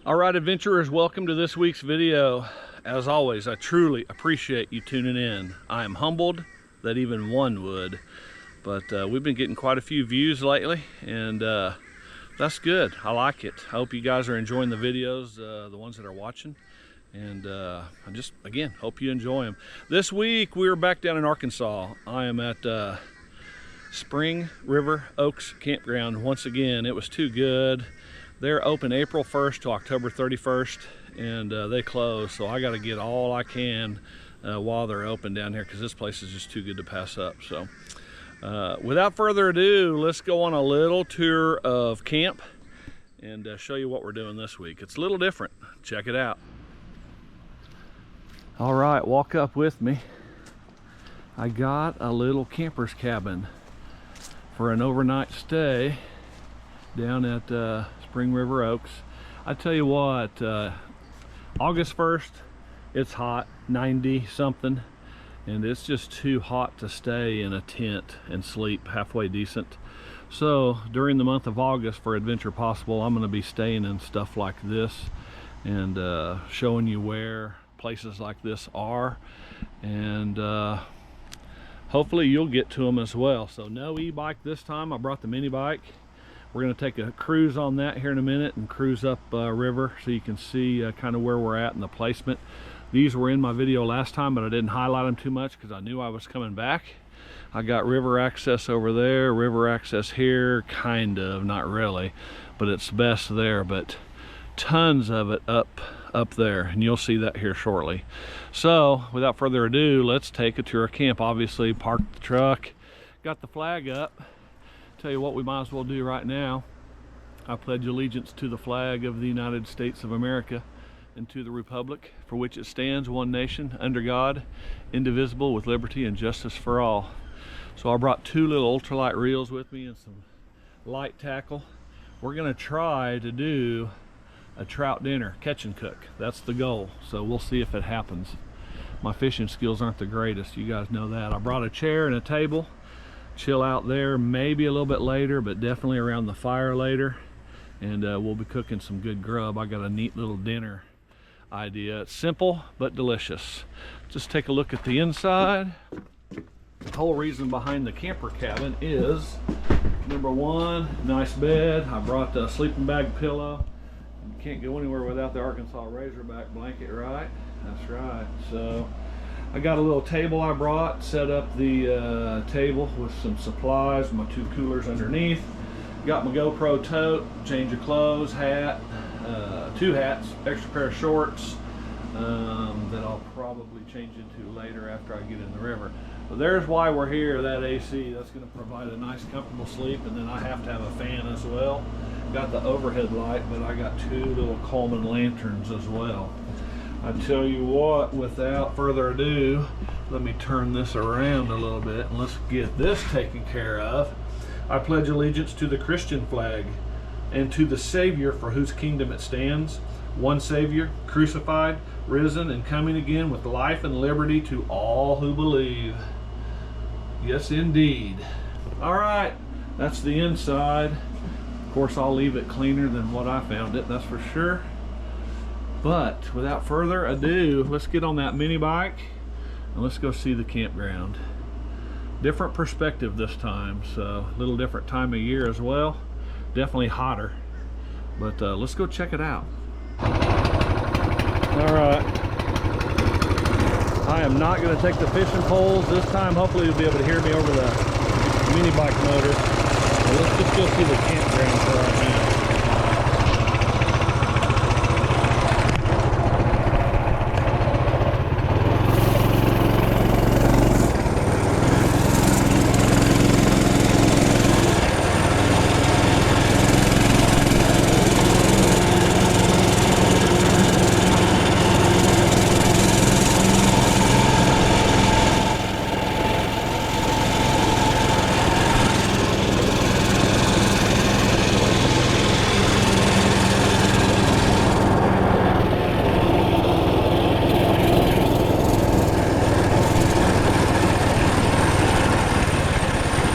All right, adventurers, welcome to this week's video. As always, I truly appreciate you tuning in. I am humbled that even one would, but we've been getting quite a few views lately, and that's good. I like it. I hope you guys are enjoying the videos, the ones that are watching, and I just, again, hope you enjoy them. This week, we're back down in Arkansas. I am at Spring River Oaks Campground once again. It was too good. They're open April 1st to October 31st, and they close, so I got to get all I can while they're open down here, because this place is just too good to pass up. So without further ado, let's go on a little tour of camp and show you what we're doing this week. It's a little different. Check it out. All right, walk up with me. I got a little camper's cabin for an overnight stay down at Spring River Oaks. I tell you what, August 1st, it's hot, 90 something, and it's just too hot to stay in a tent and sleep halfway decent. So during the month of August, for Adventure Possible, I'm going to be staying in stuff like this and showing you where places like this are, and hopefully you'll get to them as well. So no e-bike this time. I brought the mini bike. We're going to take a cruise on that here in a minute and cruise up river so you can see kind of where we're at and the placement. These were in my video last time, but I didn't highlight them too much because I knew I was coming back. I got river access over there, river access here, kind of, not really, but it's best there, but tons of it up there, and you'll see that here shortly. So without further ado, let's take a tour of camp. Obviously parked the truck, got the flag up. Tell you what, we might as well do right now. I pledge allegiance to the flag of the United States of America and to the republic for which it stands, one nation, under God, indivisible, with liberty and justice for all. So I brought two little ultralight reels with me and some light tackle. We're gonna try to do a trout dinner, catch and cook. That's the goal, so we'll see if it happens. My fishing skills aren't the greatest, you guys know that. I brought a chair and a table. Chill out there, maybe a little bit later, but definitely around the fire later, and we'll be cooking some good grub. I got a neat little dinner idea. It's simple but delicious. Just take a look at the inside. The whole reason behind the camper cabin is, number one, nice bed. I brought a sleeping bag pillow. You can't go anywhere without the Arkansas Razorback blanket, right? That's right. So I got a little table I brought, set up the table with some supplies, my two coolers underneath. Got my GoPro tote, change of clothes, hat, two hats, extra pair of shorts that I'll probably change into later after I get in the river. But there's why we're here, that AC. That's going to provide a nice comfortable sleep, and then I have to have a fan as well. Got the overhead light, but I got two little Coleman lanterns as well. I tell you what, without further ado, let me turn this around a little bit and let's get this taken care of. I pledge allegiance to the Christian flag and to the Savior for whose kingdom it stands, one Savior, crucified, risen, and coming again with life and liberty to all who believe. Yes, indeed. All right, that's the inside. Of course, I'll leave it cleaner than what I found it, that's for sure. But without further ado, let's get on that mini bike and let's go see the campground. Different perspective this time, so a little different time of year as well. Definitely hotter, but let's go check it out. All right, I am not going to take the fishing poles this time. Hopefully you'll be able to hear me over the mini bike motor. So let's just go see the campground for right now.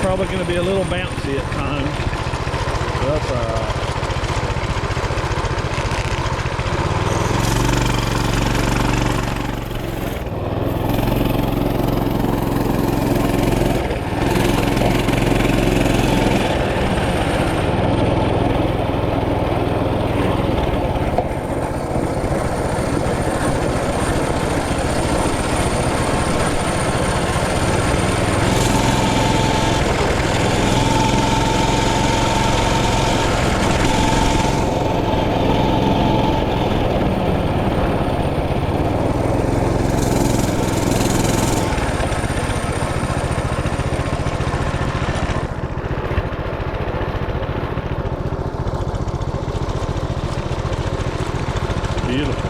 Probably going to be a little bouncy at times, but that's all right. beautiful.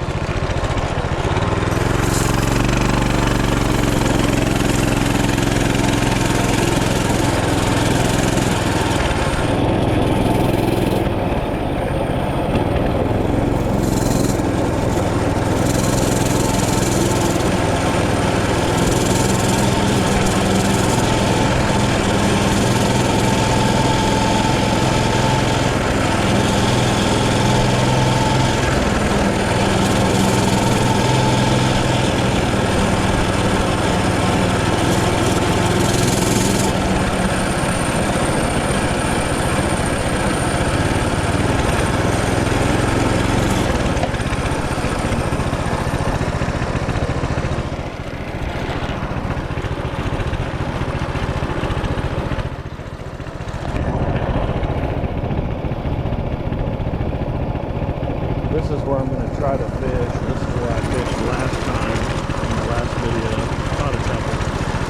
This is where I'm going to try to fish. This is where I fished last time in the last video. Caught a couple,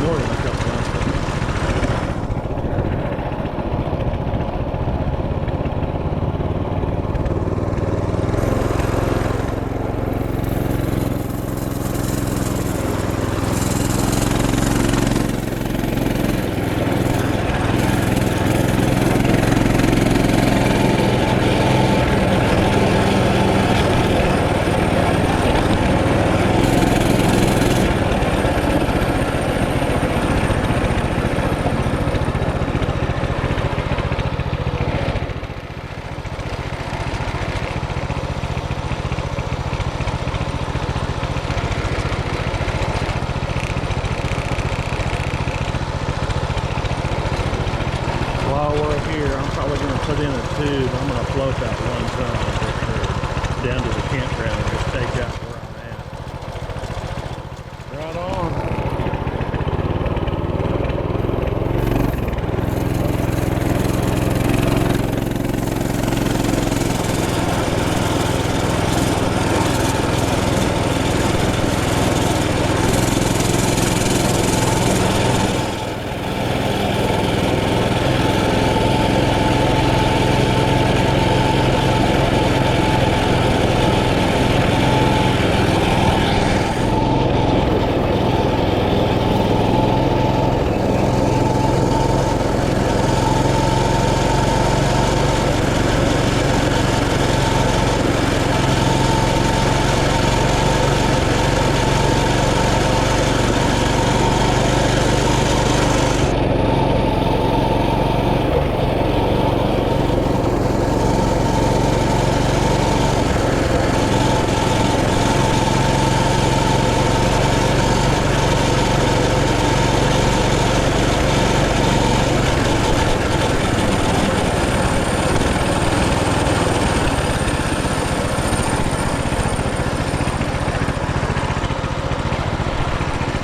more than a couple last time. While we're here, I'm probably going to put in a tube. I'm going to float that one ton down to the campground and just take out where I'm at. Right on.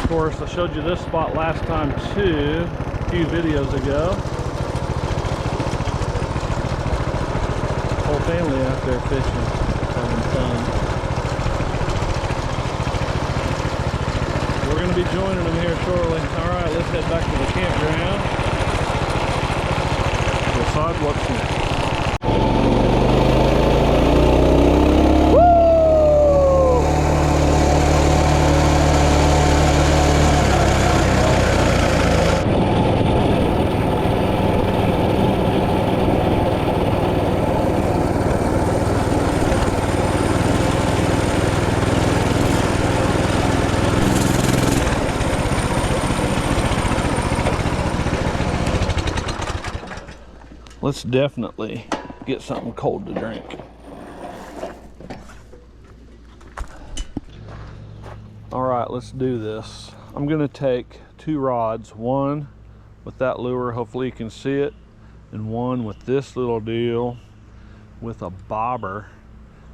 Of course, I showed you this spot last time too, a few videos ago. Whole family out there fishing, having fun. We're going to be joining them here shortly. Alright, let's head back to the campground. Decide what's next. Let's definitely get something cold to drink. All right, let's do this. I'm gonna take 2 rods, one with that lure, hopefully you can see it, and one with this little deal with a bobber.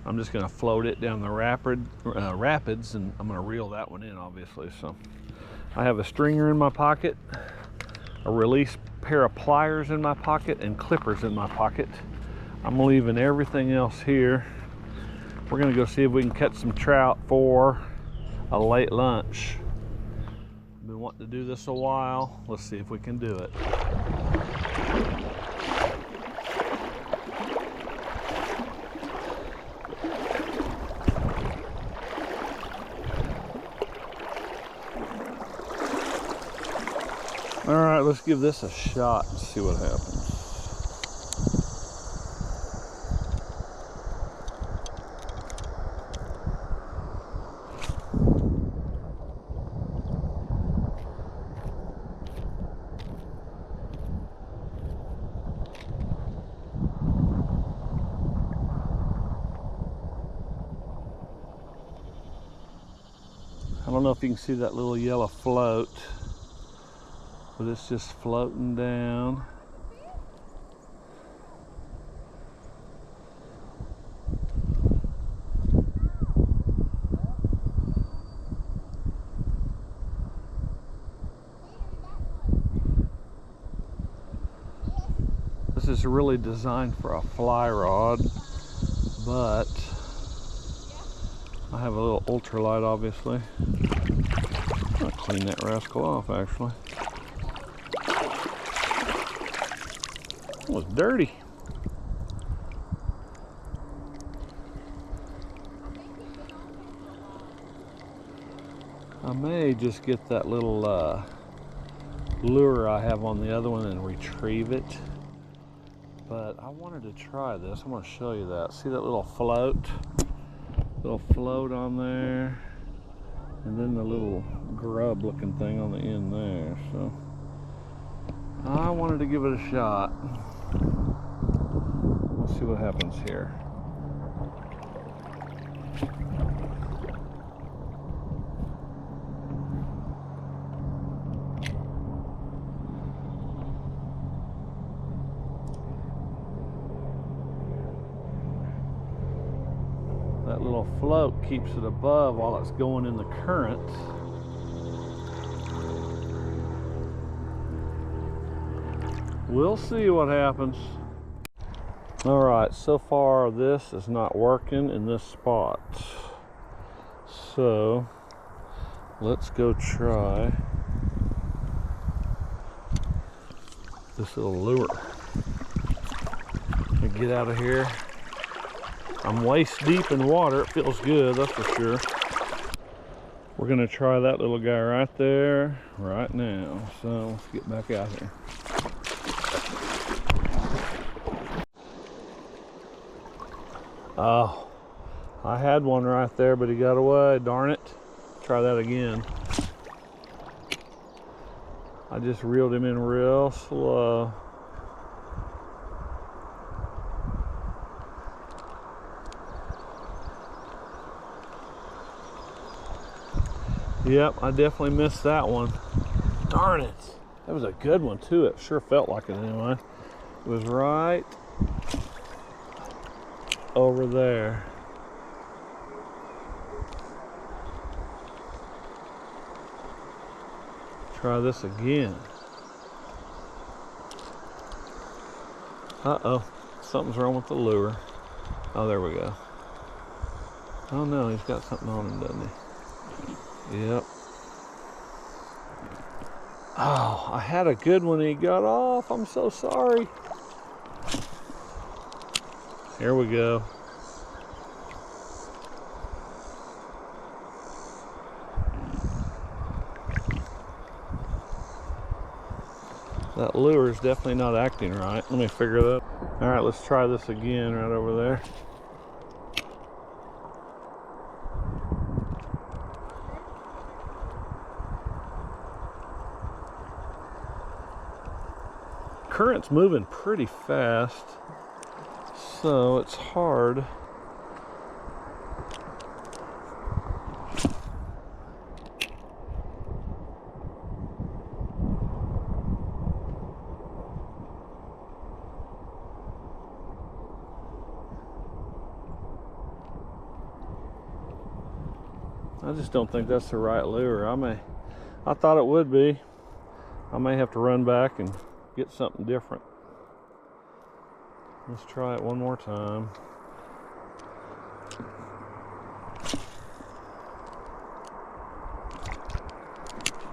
I'm just gonna float it down the rapids, and I'm gonna reel that one in, obviously. So I have a stringer in my pocket, a release pair of pliers in my pocket, and clippers in my pocket. I'm leaving everything else here. We're gonna go see if we can catch some trout for a late lunch. I've been wanting to do this a while. Let's see if we can do it. let's give this a shot and see what happens. I don't know if you can see that little yellow float, but it's just floating down. This is really designed for a fly rod, but I have a little ultralight, obviously. I'll clean that rascal off, actually. It was dirty. I may just get that little lure I have on the other one and retrieve it. But I wanted to try this. I'm going to show you that. See that little float? Little float on there. And then the little grub looking thing on the end there. So I wanted to give it a shot. We'll see what happens here. That little float keeps it above while it's going in the current. We'll see what happens. All right, so far this is not working in this spot. So let's go try this little lure. Get out of here. I'm waist deep in water. It feels good, that's for sure. We're gonna try that little guy right there, right now. So let's get back out here. Oh, I had one right there, but he got away, darn it. Try that again. I just reeled him in real slow. Yep, I definitely missed that one. Darn it. That was a good one too. It sure felt like it anyway. It was right over there. Try this again. Uh-oh, something's wrong with the lure. Oh, there we go. Oh no, he's got something on him, doesn't he? Yep. Oh, I had a good one and he got off. I'm so sorry. Here we go. That lure is definitely not acting right. Let me figure that. All right, let's try this again right over there. Current's moving pretty fast, so it's hard. I just don't think that's the right lure. I thought it would be. I may have to run back and get something different. Let's try it one more time.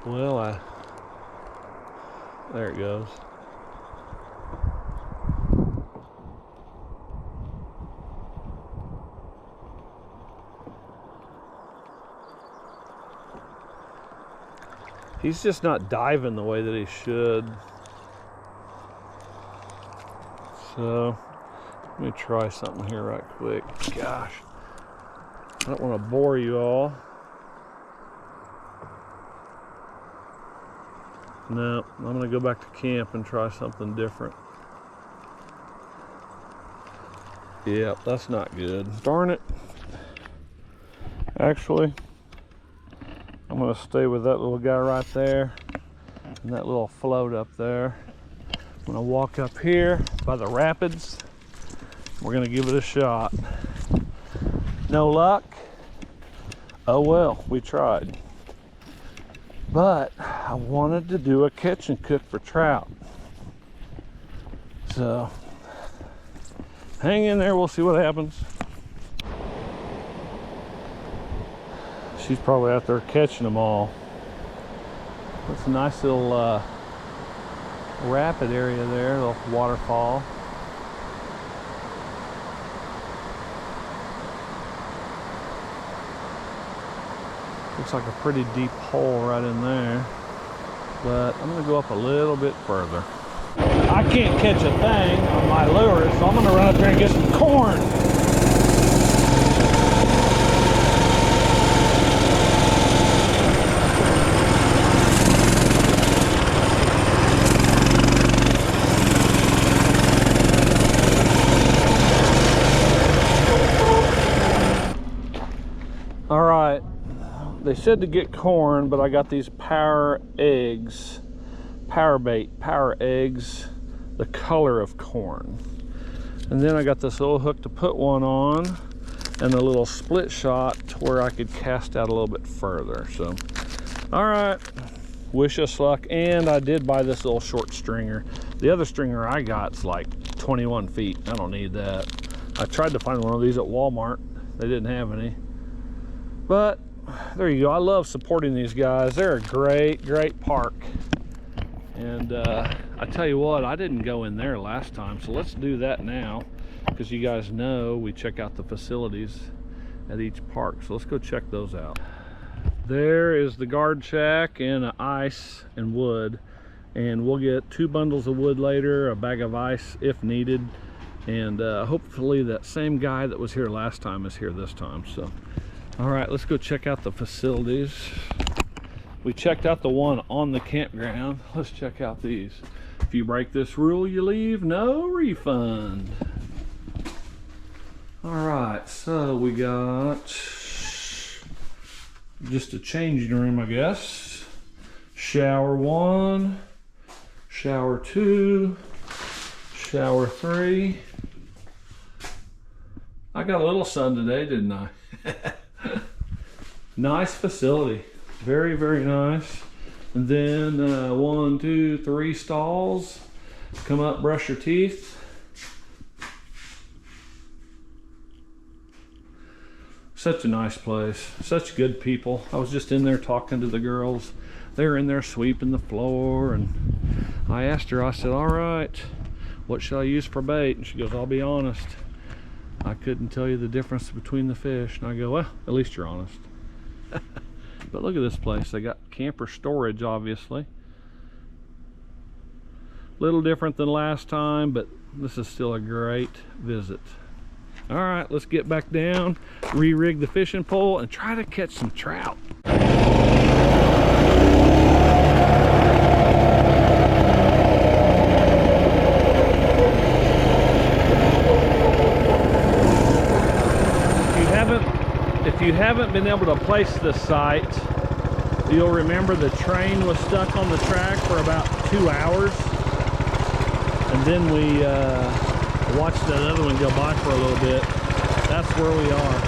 Well, there it goes. He's just not diving the way that he should. So let me try something here right quick. Gosh, I don't want to bore you all. No, I'm gonna go back to camp and try something different. Yep, that's not good. Darn it. Actually, I'm gonna stay with that little guy right there and that little float up there. I'm gonna walk up here by the rapids. We're gonna give it a shot. No luck. Oh well, we tried. But I wanted to do a catch and cook for trout. So hang in there, we'll see what happens. She's probably out there catching them all. That's a nice little rapid area there, little waterfall. Looks like a pretty deep hole right in there, but I'm gonna go up a little bit further. I can't catch a thing on my lure, so I'm gonna run up there and get some corn. All right. They said to get corn, but I got these power eggs, power bait, power eggs, the color of corn. And then I got this little hook to put one on and a little split shot to where I could cast out a little bit further. So, all right, wish us luck. And I did buy this little short stringer. The other stringer I got's like 21 feet. I don't need that. I tried to find one of these at Walmart. They didn't have any. But there you go. I love supporting these guys. They're a great park. And I tell you what, I didn't go in there last time, so let's do that now, because you guys know we check out the facilities at each park. So let's go check those out. There is the guard shack and ice and wood, and we'll get 2 bundles of wood later, a bag of ice if needed, and hopefully that same guy that was here last time is here this time. So all right, let's go check out the facilities. We checked out the one on the campground. Let's check out these. If you break this rule, you leave no refund. All right, so we got just a changing room, I guess. Shower 1, shower 2, shower 3. I got a little sun today, didn't I? Nice facility, very nice. And then 1, 2, 3 stalls. Come up, brush your teeth. Such a nice place, such good people. I was just in there talking to the girls. They're in there sweeping the floor, and I asked her, I said, all right, what should I use for bait? And she goes, I'll be honest, I couldn't tell you the difference between the fish. And I go, well, at least you're honest. But look at this place. They got camper storage, obviously. Little different than last time, but this is still a great visit. All right, let's get back down, re-rig the fishing pole, and try to catch some trout. If you haven't been able to place this site, you'll remember the train was stuck on the track for about 2 hours, and then we watched that other one go by for a little bit. That's where we are.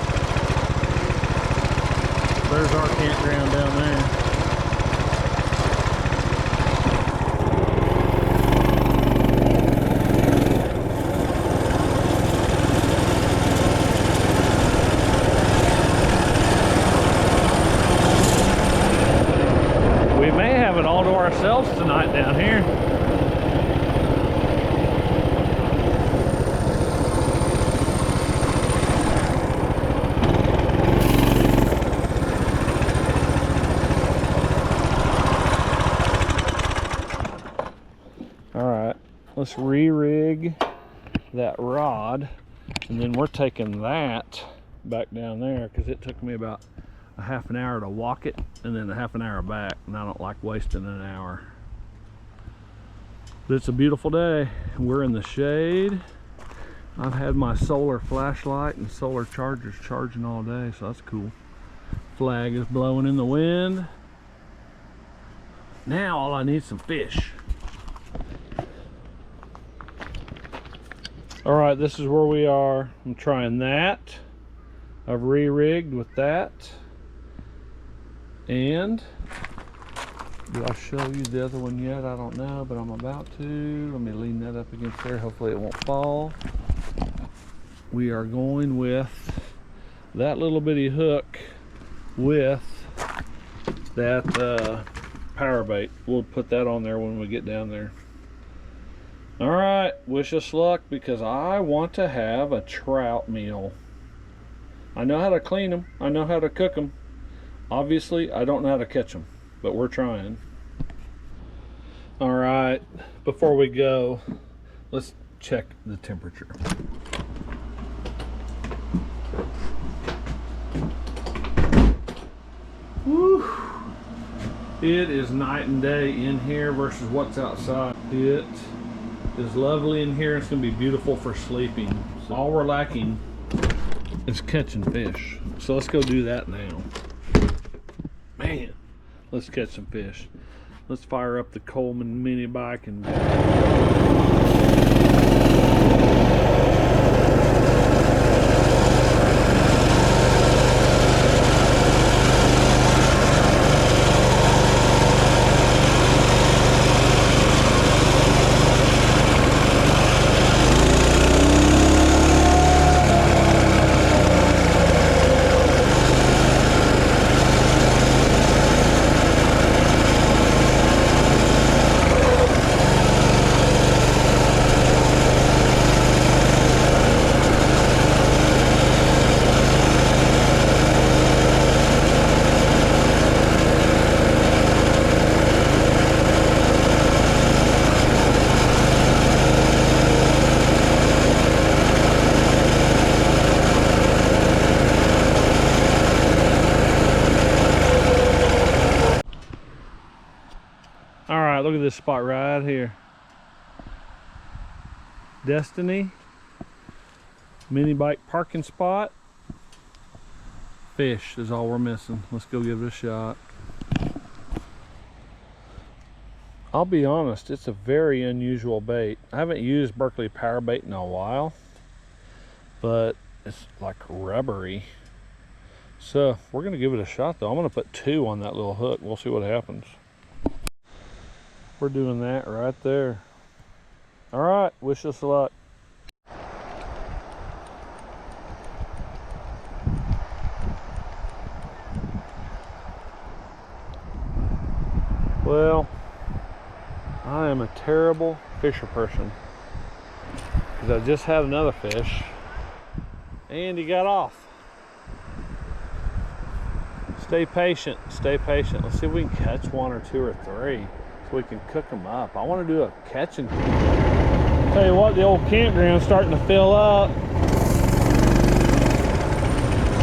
There's our campground down there. Ourselves tonight down here. Let's re-rig that rod, and then we're taking that back down there because it took me about a half an hour to walk it and then a half an hour back, and I don't like wasting an hour. But it's a beautiful day. We're in the shade. I've had my solar flashlight and solar chargers charging all day, so that's cool. Flag is blowing in the wind. Now all I need is some fish. All right, this is where we are. I'm trying that. I've re-rigged with that. And do I show you the other one yet? I don't know, but I'm about to. Let me lean that up against there. Hopefully it won't fall. We are going with that little bitty hook with that power bait. We'll put that on there when we get down there. All right, wish us luck because I want to have a trout meal. I know how to clean them. I know how to cook them. Obviously, I don't know how to catch them, but we're trying. All right, before we go, let's check the temperature. Woo! It is night and day in here versus what's outside. It is lovely in here. It's going to be beautiful for sleeping. So all we're lacking is catching fish. So let's go do that now. Man, let's catch some fish. Let's fire up the Coleman mini bike and look at this spot right here. Destiny. Mini bike parking spot. Fish is all we're missing. Let's go give it a shot. I'll be honest, it's a very unusual bait. I haven't used Berkley power bait in a while, but it's like rubbery. So we're gonna give it a shot though. I'm gonna put 2 on that little hook. We'll see what happens. We're doing that right there. All right, wish us luck. Well, I am a terrible fisher person because I just had another fish and he got off. Stay patient, stay patient. Let's see if we can catch 1 or 2 or 3. So we can cook them up. I want to do a catch and cook. Tell you what, the old campground's starting to fill up.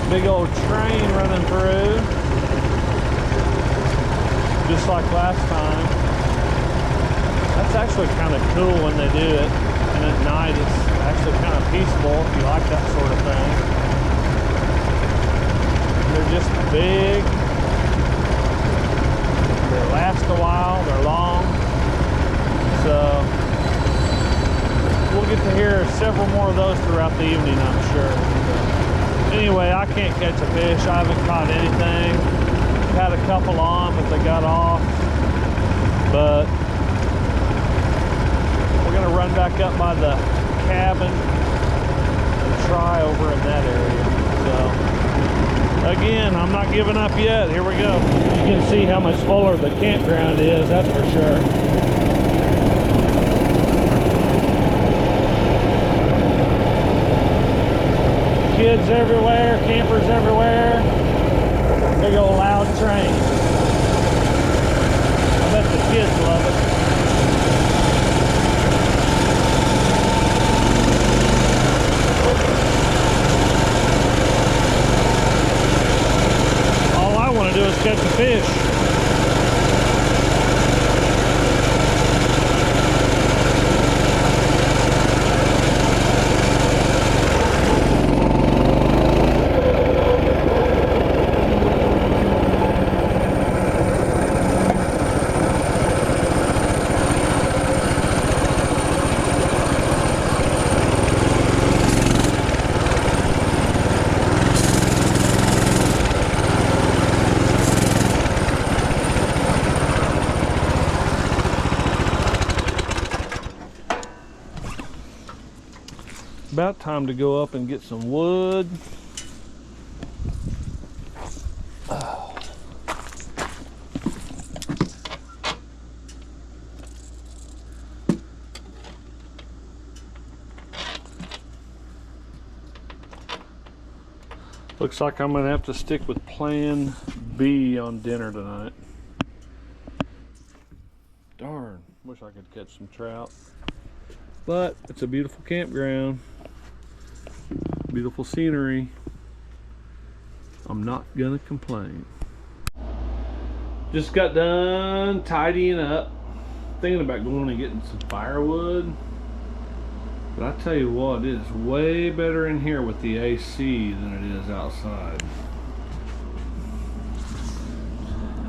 Big old train running through. Just like last time. That's actually kind of cool when they do it. And at night it's actually kind of peaceful if you like that sort of thing. They're just big. They last a while, they're long, so we'll get to hear several more of those throughout the evening, I'm sure. So, anyway, I can't catch a fish. I haven't caught anything. Had a couple on, but they got off. But we're gonna run back up by the cabin and try over in that area. So. Again, I'm not giving up yet. Here we go. You can see how much fuller the campground is, that's for sure. Kids everywhere, campers everywhere. Big old loud train. I bet the kids love it. fish. About time to go up and get some wood. Looks like I'm gonna have to stick with plan B on dinner tonight. Darn, wish I could catch some trout. But it's a beautiful campground. Beautiful scenery. I'm not gonna complain. Just got done tidying up. Thinking about going and getting some firewood. But I tell you what, it is way better in here with the AC than it is outside.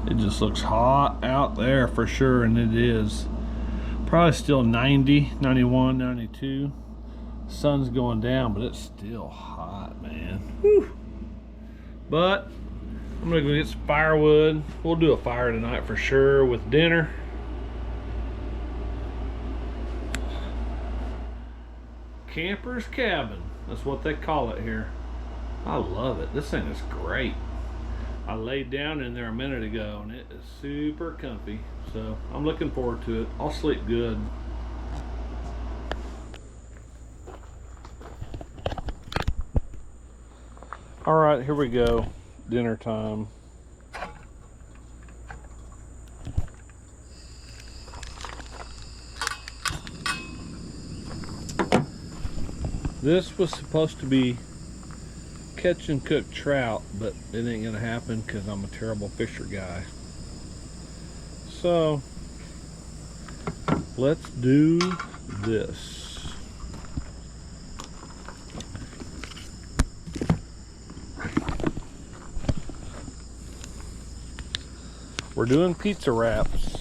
It just looks hot out there for sure, and it is. Probably still 90, 91, 92. Sun's going down, but it's still hot, man. Whew. But I'm gonna go get some firewood. We'll do a fire tonight for sure with dinner. Camper's cabin, that's what they call it here. I love it. This thing is great. I laid down in there a minute ago and it is super comfy, so I'm looking forward to it. I'll sleep good. All right, here we go. Dinner time. This was supposed to be catch and cook trout, but it ain't gonna happen because I'm a terrible fisher guy. So let's do this. We're doing pizza wraps.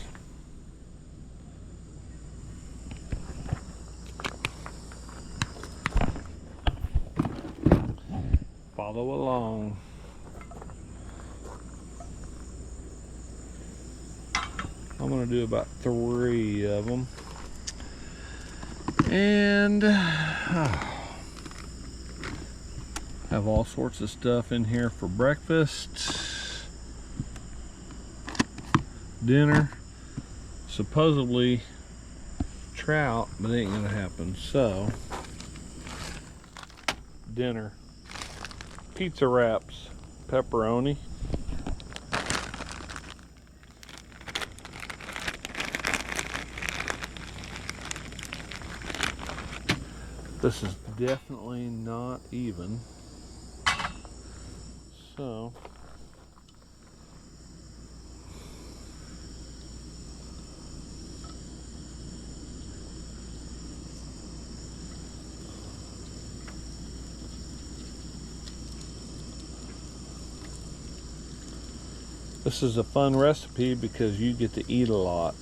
Follow along. I'm gonna do about 3 of them. And have all sorts of stuff in here for breakfast, dinner, supposedly trout, but it ain't gonna happen. So dinner, pizza wraps, pepperoni, this is definitely not even, so this is a fun recipe because you get to eat a lot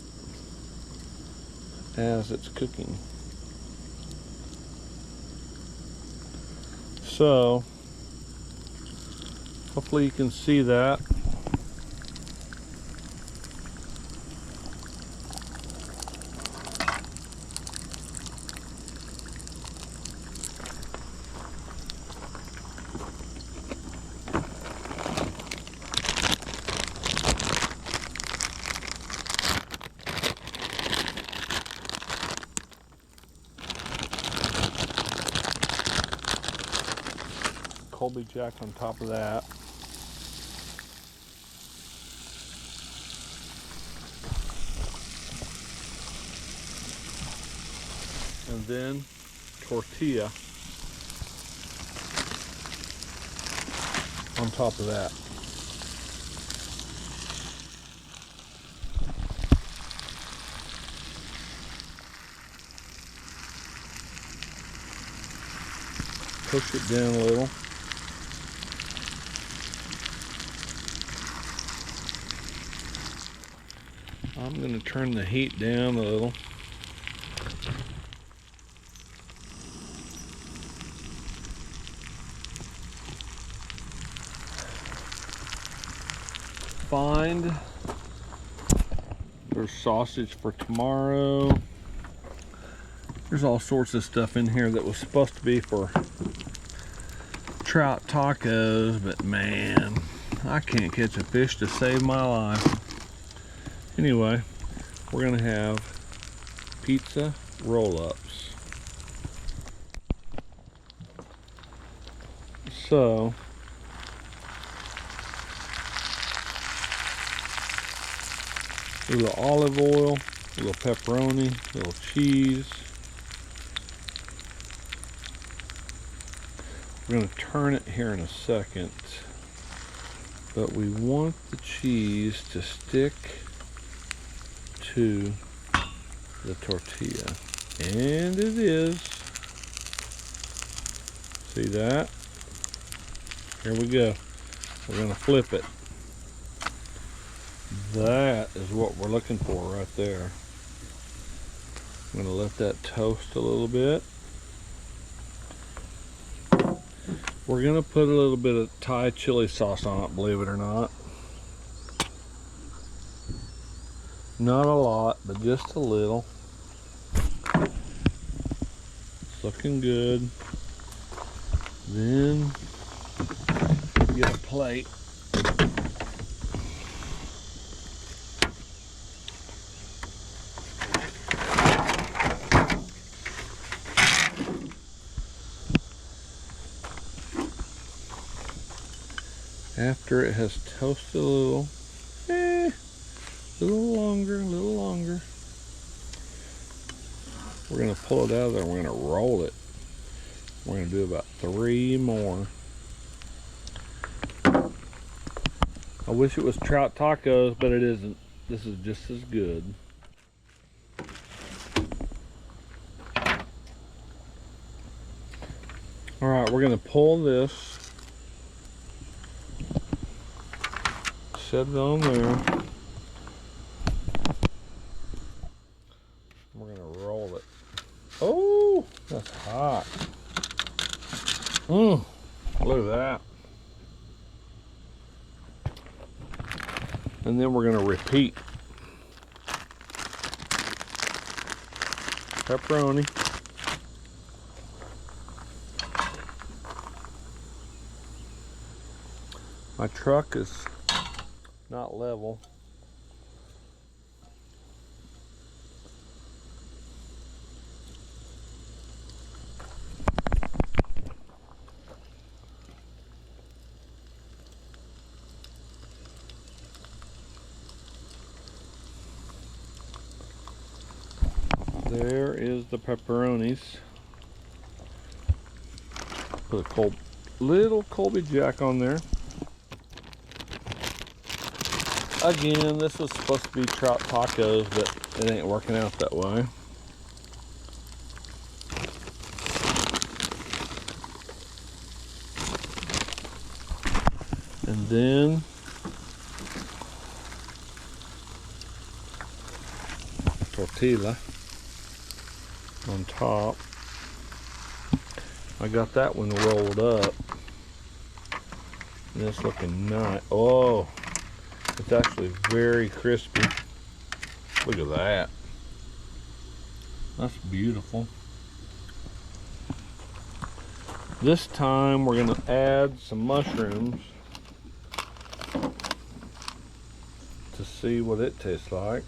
as it's cooking. So hopefully you can see that. Colby Jack on top of that. And then tortilla on top of that. push it down a little. I'm going to turn the heat down a little. Find there's sausage for tomorrow. There's all sorts of stuff in here that was supposed to be for trout tacos, but man, I can't catch a fish to save my life. Anyway, we're gonna have pizza roll-ups. So a little olive oil, a little pepperoni, a little cheese. We're going to turn it here in a second, but we want the cheese to stick to the tortilla, and it is. See that? Here we go. We're going to flip it. That is what we're looking for right there. I'm going to let that toast a little bit. We're going to put a little bit of Thai chili sauce on it, believe it or not. Not a lot, but just a little. It's looking good. Then get a plate. After it has toasted a little, a little longer, we're going to pull it out of there. We're going to roll it. We're going to do about 3 more. I wish it was trout tacos, but it isn't. This is just as good. All right, we're going to pull this. Set it on there. We're gonna roll it. Oh, that's hot. Look at that. And then we're gonna repeat. Pepperoni. My truck is not level. There is the pepperonis. Put a little Colby Jack on there. Again, this was supposed to be trout tacos, but it ain't working out that way. And then tortilla on top. I got that one rolled up. And it's looking nice. Oh, it's actually very crispy. Look at that. That's beautiful. This time we're going to add some mushrooms to see what it tastes like.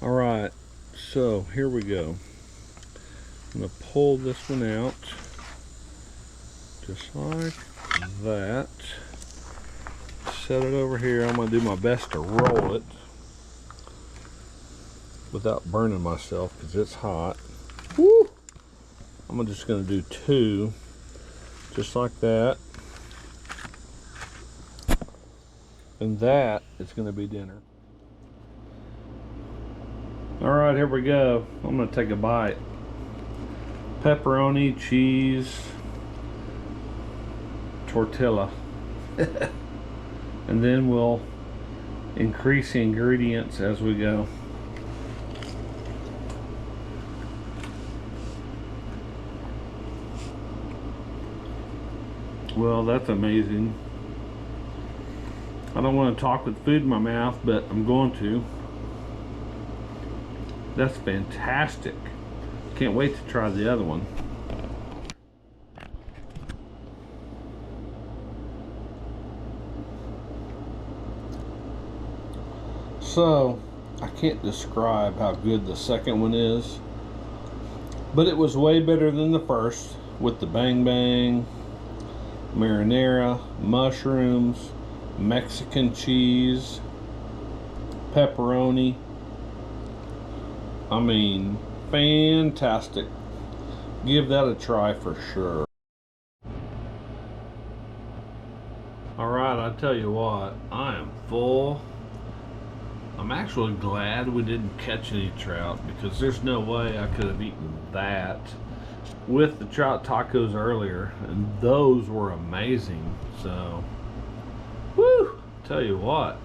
Alright, so here we go. I'm going to pull this one out just like that. Set it over here. I'm going to do my best to roll it without burning myself because it's hot. Woo! I'm just going to do 2 just like that. And that is going to be dinner. All right, here we go. I'm going to take a bite. Pepperoni, cheese, tortilla. And then we'll increase the ingredients as we go. Well, that's amazing. I don't want to talk with food in my mouth, but I'm going to. That's fantastic. Can't wait to try the other one. So, I can't describe how good the second one is, but it was way better than the first with the bang bang, marinara, mushrooms, Mexican cheese, pepperoni. I mean, fantastic. Give that a try for sure. Alright, I tell you what, I am full. I'm actually glad we didn't catch any trout, because there's no way I could have eaten that with the trout tacos earlier, and those were amazing. So, woo! Tell you what,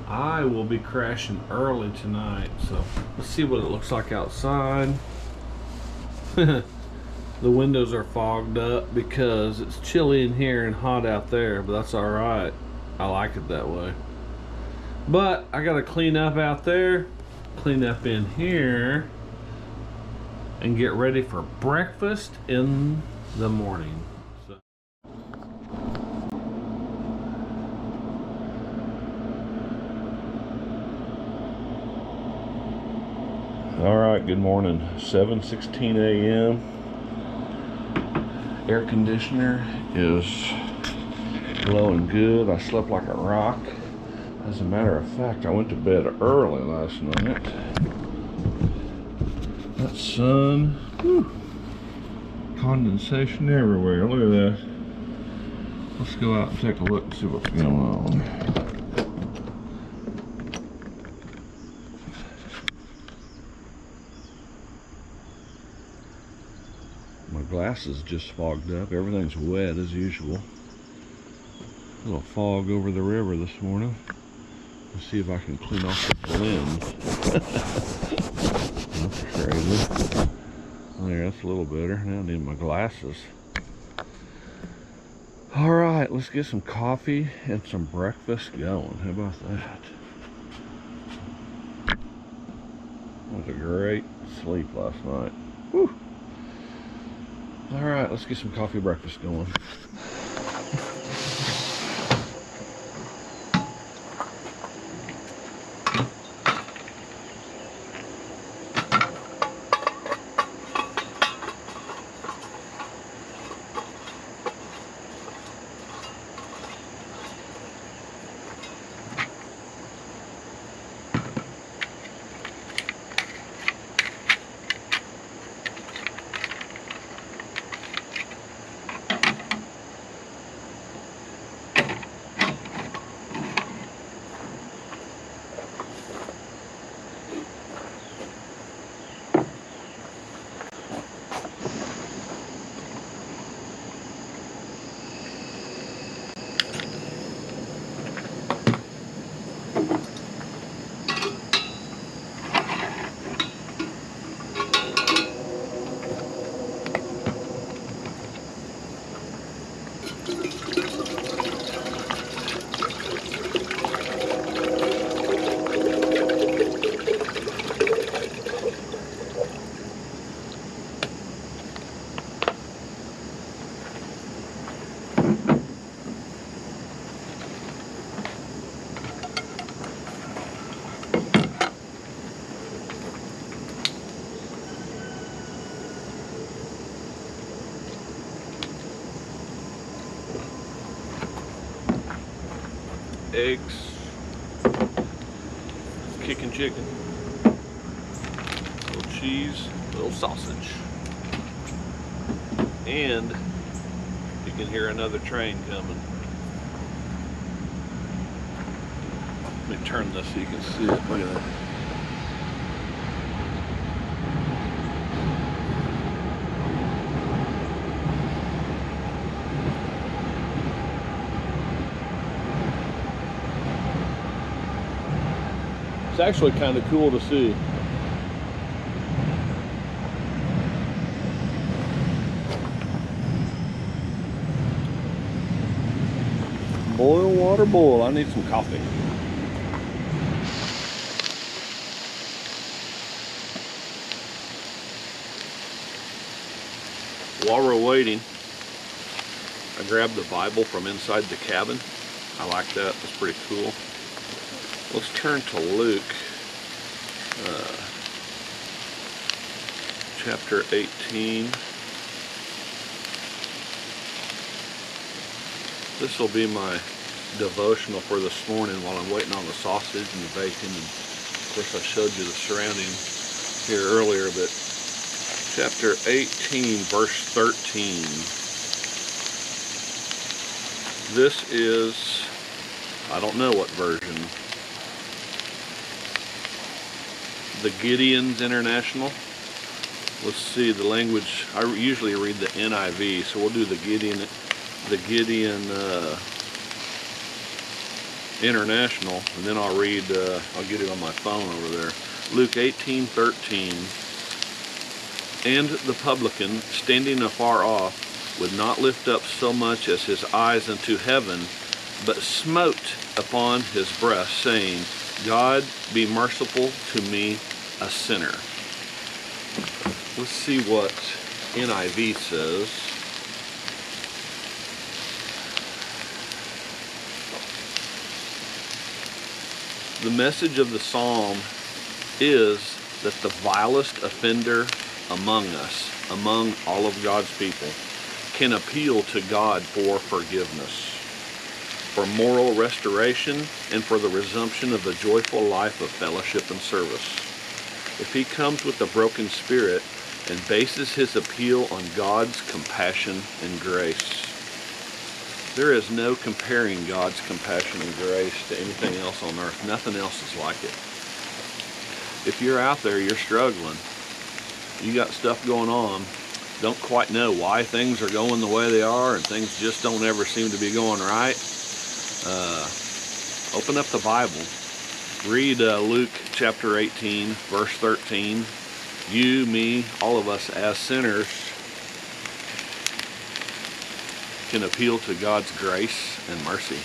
I will be crashing early tonight, so let's see what it looks like outside. The windows are fogged up because it's chilly in here and hot out there, but that's alright. I like it that way. But I gotta clean up out there, clean up in here, and get ready for breakfast in the morning. So. All right, good morning. 7:16 a.m. Air conditioner is blowing good. I slept like a rock. As a matter of fact, I went to bed early last night. That sun, whew, condensation everywhere. Look at that. Let's go out and take a look and see what's going on. My glasses just fogged up. Everything's wet as usual. A little fog over the river this morning. Let's see if I can clean off the lens. That's crazy. There, that's a little better. Now I need my glasses. Alright, let's get some coffee and some breakfast going. How about that? That was a great sleep last night. Whew. Alright, let's get some coffee breakfast going. Eggs, kicking chicken, little cheese, little sausage, and you can hear another train coming. Let me turn this so you can see it. Look at that. It's actually kind of cool to see. Boil water, boil. I need some coffee. While we're waiting, I grabbed the Bible from inside the cabin. I like that. It's pretty cool. Let's turn to Luke chapter 18. This will be my devotional for this morning while I'm waiting on the sausage and the bacon. And of course I showed you the surroundings here earlier, but chapter 18 verse 13. This is, I don't know what version, the Gideon's International. Let's see the language. I usually read the NIV, so we'll do the Gideon International, and then I'll read. I'll get it on my phone over there. Luke 18:13. And the publican, standing afar off, would not lift up so much as his eyes unto heaven, but smote upon his breast, saying, God, be merciful to me, a sinner. Let's see what NIV says. The message of the psalm is that the vilest offender among us, among all of God's people, can appeal to God for forgiveness, for moral restoration, and for the resumption of a joyful life of fellowship and service. If he comes with a broken spirit and bases his appeal on God's compassion and grace, there is no comparing God's compassion and grace to anything else on earth. Nothing else is like it. If you're out there, you're struggling, you got stuff going on, don't quite know why things are going the way they are, and things just don't ever seem to be going right, open up the Bible. Read Luke chapter 18, verse 13. You, me, all of us as sinners can appeal to God's grace and mercy,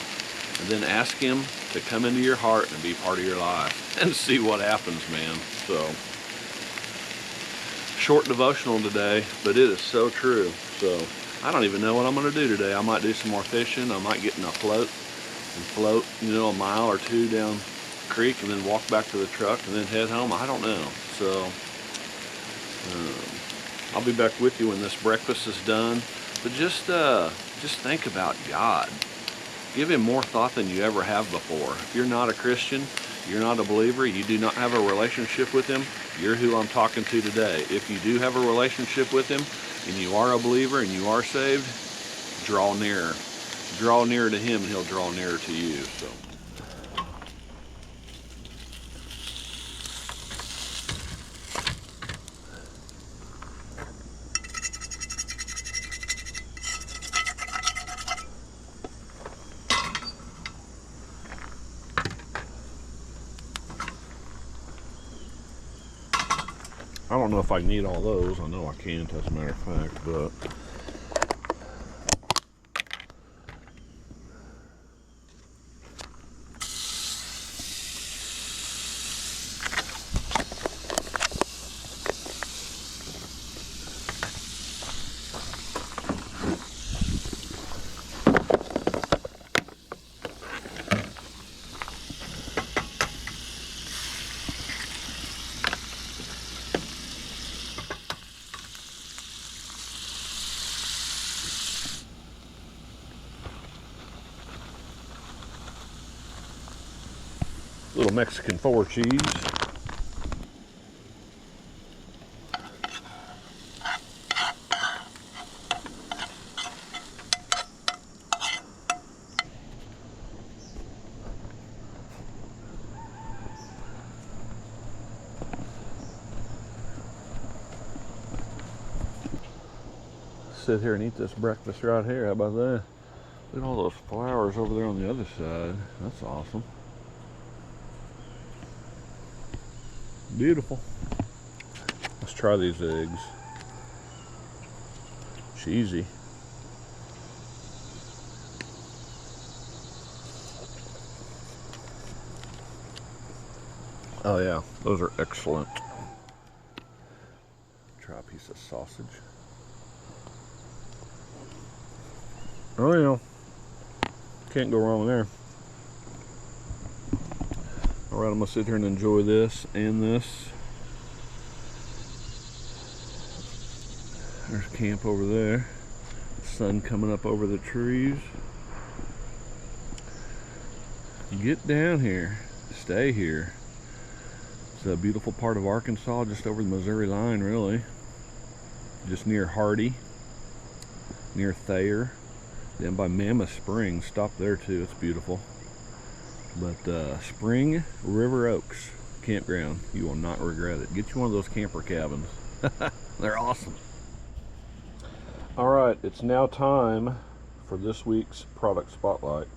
and then ask him to come into your heart and be part of your life, and see what happens, man. So, short devotional today, but it is so true. So, I don't even know what I'm going to do today. I might do some more fishing. I might get in a float and float, a mile or two down the creek, and then walk back to the truck and then head home. I don't know. So, I'll be back with you when this breakfast is done. But just think about God. Give him more thought than you ever have before. If you're not a Christian, you're not a believer, you do not have a relationship with him, you're who I'm talking to today. If you do have a relationship with him, and you are a believer and you are saved, draw nearer. Draw nearer to him and he'll draw nearer to you. So. I don't know if I can eat all those. I know I can't, as a matter of fact, but little Mexican 4 cheese. sit here and eat this breakfast right here. How about that? Look at all those flowers over there on the other side. That's awesome. Beautiful. Let's try these eggs. Cheesy. Oh yeah, those are excellent. Try a piece of sausage. Oh yeah, can't go wrong there. All right, I'm gonna sit here and enjoy this and this. There's camp over there. Sun coming up over the trees. Get down here, stay here. It's a beautiful part of Arkansas, just over the Missouri line, really. Just near Hardy, near Thayer, down by Mammoth Springs. Stop there too, it's beautiful. But Spring River Oaks campground, you will not regret it. Get you one of those camper cabins. They're awesome. All right, it's now time for this week's product spotlight.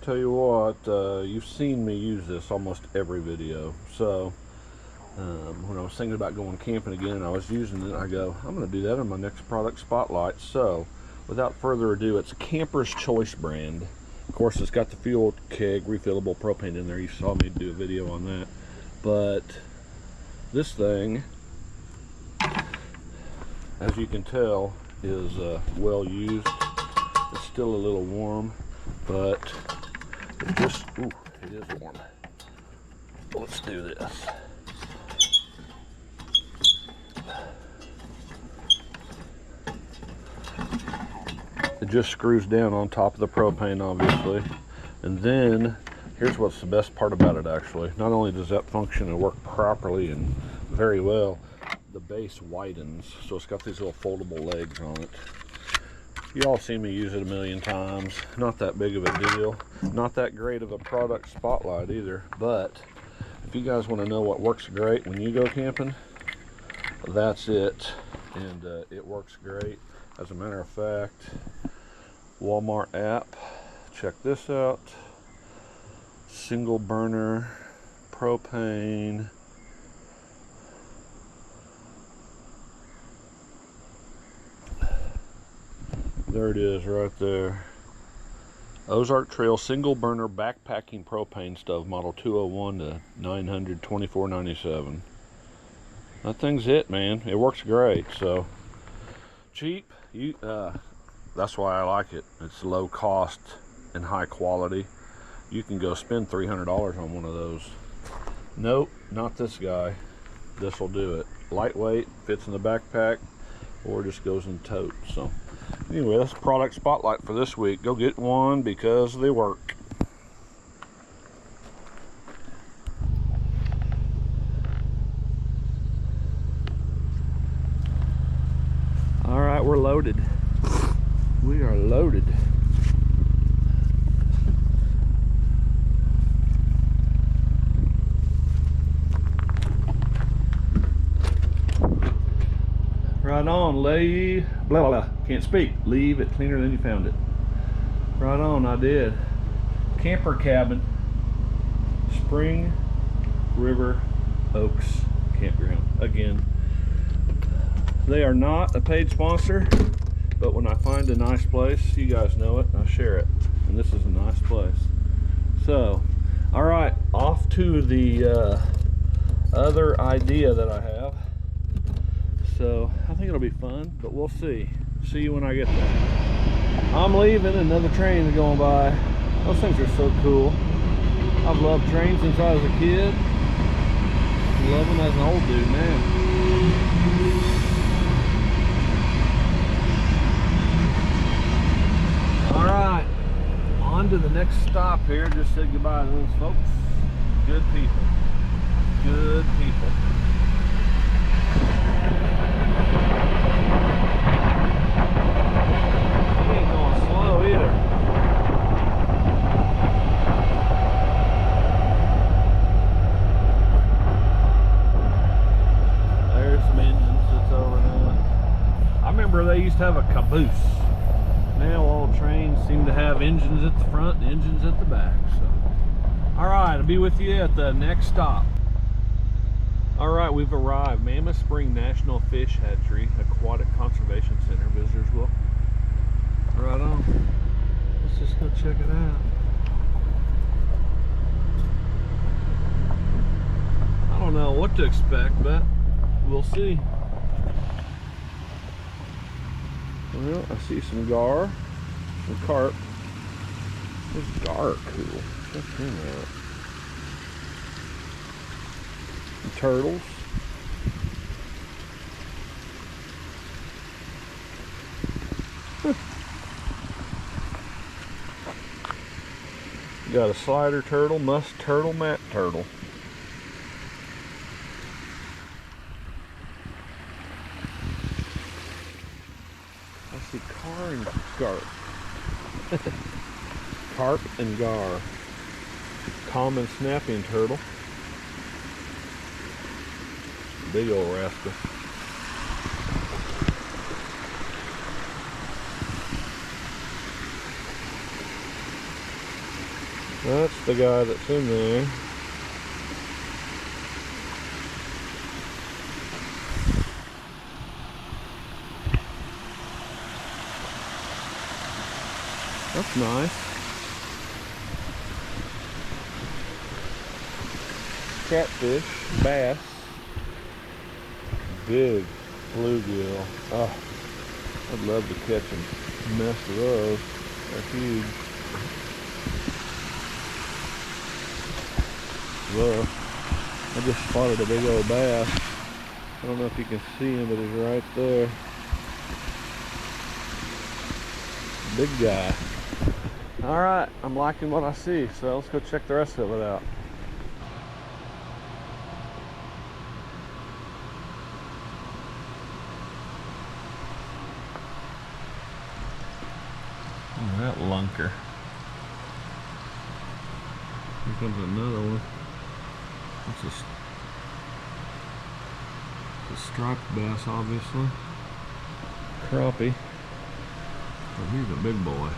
Tell you what, you've seen me use this almost every video. So when I was thinking about going camping again, I was using it. I go, I'm going to do that in my next product spotlight. So without further ado, it's Camper's Choice brand. Of course, it's got the fuel keg, refillable propane in there. You saw me do a video on that. But this thing, as you can tell, is well used. It's still a little warm, but it just, ooh, it is warm. Let's do this. It just screws down on top of the propane, obviously. And then, here's what's the best part about it, actually. Not only does that function and work properly and very well, the base widens, so it's got these little foldable legs on it. You all seen me use it a million times. Not that big of a deal. Not that great of a product spotlight either. But if you guys want to know what works great when you go camping, that's it. And it works great. As a matter of fact, Walmart app, check this out. Single burner propane. There it is right there. Ozark Trail single burner backpacking propane stove, model 201 to 900, $24.97. That thing's it, man. It works great. So cheap. That's why I like it. It's low cost and high quality. You can go spend $300 on one of those. Nope, not this guy. This will do it. Lightweight, fits in the backpack, or just goes in tote. So anyway, that's a product spotlight for this week. Go get one because they work. All right, we're loaded. We are loaded. Right on, leave, blah, blah, blah, can't speak. Leave it cleaner than you found it. Right on, I did. Camper cabin, Spring River Oaks campground. Again, they are not a paid sponsor, but when I find a nice place, you guys know it, I share it. And this is a nice place. So, all right, off to the other idea that I have. So I think it'll be fun, but we'll see. See you when I get there. I'm leaving, another train is going by. Those things are so cool. I've loved trains since I was a kid. Love them as an old dude now. All right, on to the next stop here. Just said goodbye to those folks. Good people. Good people. He ain't going slow either. There's some engines that's over there. I remember they used used to have a caboose. Now all trains seem to have engines at the front and engines at the back. So, all right, I'll be with you at the next stop. All right, we've arrived. Mammoth Spring National Fish Hatchery, Aquatic Conservation Center. Visitors welcome. Right on. Let's just go check it out. I don't know what to expect, but we'll see. Well, I see some gar, some carp. There's gar, cool. Check him out. Some turtles. Got a slider turtle, musk turtle, mat turtle. I see car and carp. Carp and gar. Common snapping turtle. Big old rascal. That's the guy that's in there. That's nice. Catfish, bass, big bluegill. Oh, I'd love to catch a mess of those. They're huge. Well, I just spotted a big old bass. I don't know if you can see him, but he's right there. Big guy. All right, I'm liking what I see, so let's go check the rest of it out. Oh, that lunker. Here comes another one. It's a striped bass, obviously. Crappie. Oh, he's a big boy.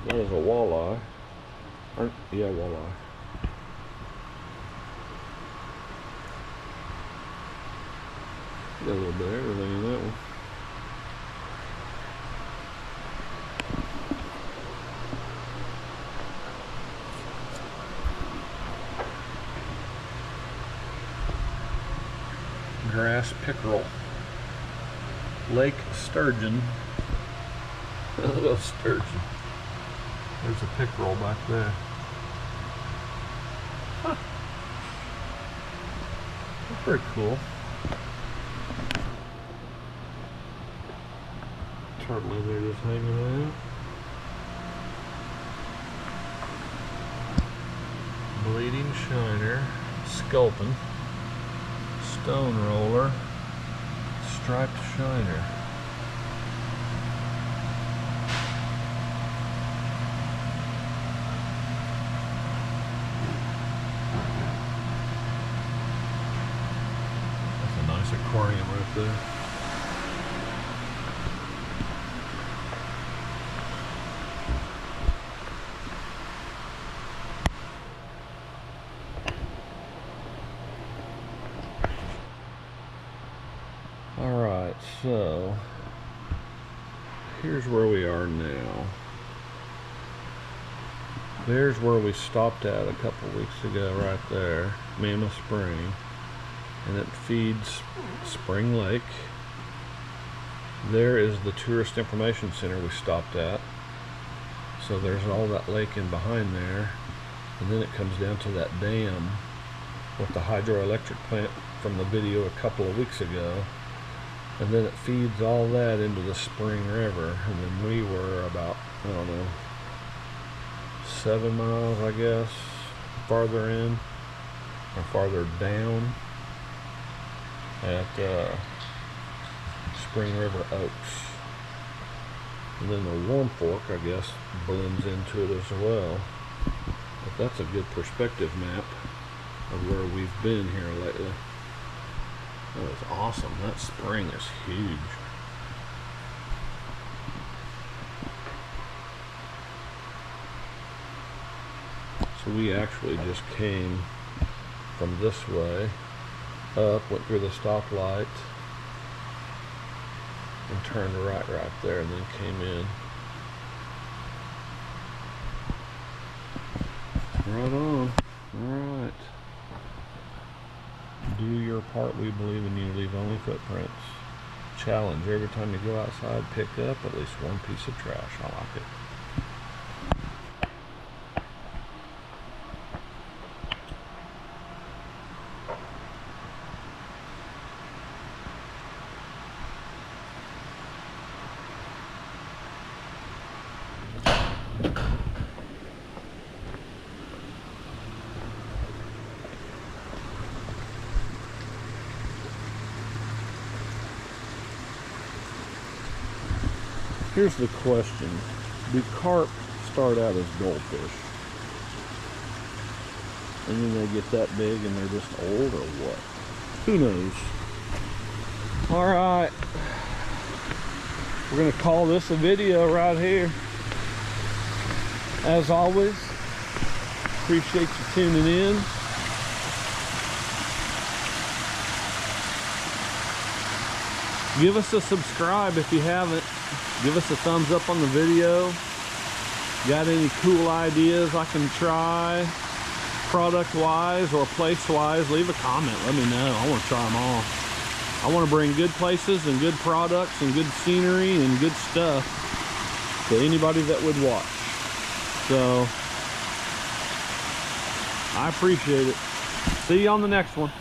There's a walleye. Yeah, walleye. Got a little bit of everything in that one. Grass pickerel. Lake sturgeon. A little sturgeon. There's a pickerel back there. Huh. That's pretty cool. Turtle in there just hanging out. Bleeding shiner. Sculpin. Stone roller. Striped shiner. Aquarium right there. All right, so here's where we are now. There's where we stopped at a couple weeks ago, right there, Mammoth Spring. And it feeds Spring Lake. There is the Tourist Information Center we stopped at. So there's all that lake in behind there. And then it comes down to that dam with the hydroelectric plant from the video a couple of weeks ago. And then it feeds all that into the Spring River. And then we were about, I don't know, 7 miles, I guess, farther in or farther down at Spring River Oaks. And then the Warm Fork, I guess, blends into it as well. But that's a good perspective map. of where we've been here lately. That was awesome. That spring is huge. So we actually just came from this way up, went through the stoplight, and turned right there, and then came in. Right on. Alright. Do your part. We believe in you. Leave only footprints. Challenge. Every time you go outside, pick up at least one piece of trash. I like it. Here's the question. Do carp start out as goldfish? And then they get that big and they're just old, or what? Who knows? Alright. We're going to call this a video right here. As always, appreciate you tuning in. Give us a subscribe if you haven't. Give us a thumbs up on the video. Got any cool ideas I can try, product wise or place wise? Leave a comment, let me know. I want to try them all. I want to bring good places and good products and good scenery and good stuff to anybody that would watch. So I appreciate it. See you on the next one.